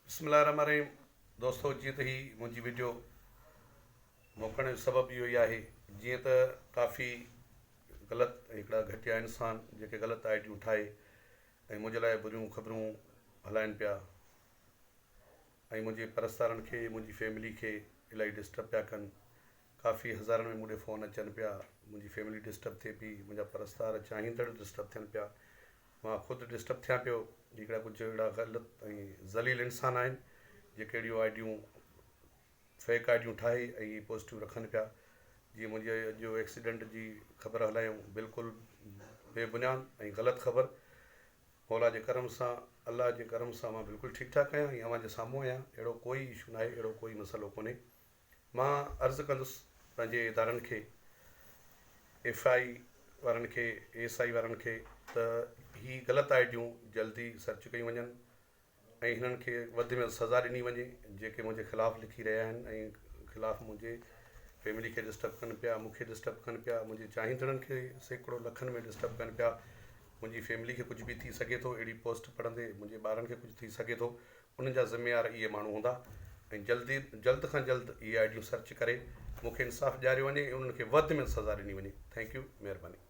बिस्मिल्लाहिर्रहमानिर्रहीम। दोस्तों, जीअं त ही मुंहिंजी वीडियो मोकिलण जो सबबु इहो ई आहे। जीअं त काफ़ी ग़लति हिकिड़ा घटिया इंसान जेके ग़लति आइडियूं ठाहे ऐं मुंहिंजे लाइ बुरियूं ख़बरूं हलाइनि पिया ऐं मुंहिंजे परस्तारनि खे, मुंहिंजी फैमिली खे इलाही डिस्टर्ब पिया कनि। काफ़ी हज़ारनि में मूंखे फ़ोन अचनि पिया, मुंहिंजी फैमिली डिस्टर्ब थिए पई, मुंहिंजा परस्तार चाहींदड़ डिस्टर्ब थियनि पिया, मां ख़ुदि डिस्टर्ब थियां पियो। हिकिड़ा कुझु अहिड़ा ग़लति ऐं ज़लील इंसान आहिनि जेके अहिड़ियूं आइडियूं, फेक आइडियूं ठाहे ऐं पॉज़िटिव रखनि पिया। जीअं मुंहिंजे अॼु जो एक्सीडेंट जी ख़बर हलायूं, बिल्कुलु बेबुनियाद ऐं ग़लति ख़बर। मौला जे करम सां, अलाह जे करम सां मां बिल्कुलु ठीकु ठाकु आहियां ऐं अव्हां जे साम्हूं आहियां। अहिड़ो कोई इशू न आहे, अहिड़ो कोई मसइलो कोन्हे। मां अर्ज़ु कंदुसि पंहिंजे इदारनि खे, FI वारनि खे, ASI वारनि खे, त ही ग़लति आइडियूं जल्दी सर्च कयूं वञनि ऐं हिननि खे वधि में वधि सज़ा ॾिनी वञे जेके मुंहिंजे ख़िलाफ़ु लिखी रहिया आहिनि ऐं ख़िलाफ़ु मुंहिंजे फैमिली खे डिस्टर्ब कनि पिया, मूंखे डिस्टर्ब कनि पिया, मुंहिंजे चाहींदड़नि खे सैकड़ो लखनि में डिस्टर्ब कनि पिया। मुंहिंजी फैमिली खे कुझु बि थी सघे थो, अहिड़ी पोस्ट पढ़ंदे मुंहिंजे ॿारनि खे कुझु थी सघे थो। उन्हनि जा ज़िम्मेवार इहे माण्हू हूंदा ऐं जल्द खां जल्द इहे आइडियूं सर्च करे मूंखे इंसाफ़ु ॾियारियो वञे ऐं उन्हनि खे वधि में सज़ा ॾिनी वञे। थैंक्यू, महिरबानी।